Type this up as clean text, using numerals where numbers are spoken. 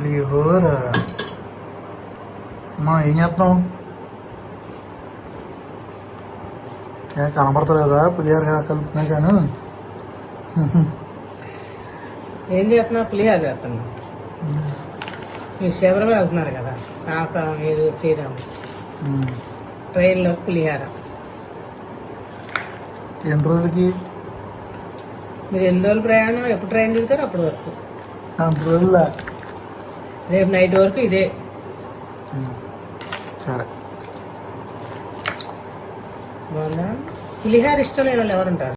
పులిహోర. అమ్మా ఏం చేస్తున్నావు? కనబడతారు కదా పులిహోర కలుపుతున్నా కానీ. ఏం చేస్తున్నా? పులిహోర చేస్తున్నా. మీరు శబరిమల వెళ్తున్నారు కదా, తాత మీరు శ్రీరాము ట్రైన్లో పులిహోర. ఎన్ని రోజులకి? మీరు ఎన్ని రోజులు ప్రయాణం, ఎప్పుడు ట్రైన్ దిగుతారు అప్పటి వరకు. 2 రోజుల. రేపు నైట్ వరకు ఇదే. సరే బాగుందా? పులిహోర ఇష్టం లేని వాళ్ళు ఎవరుంటారు?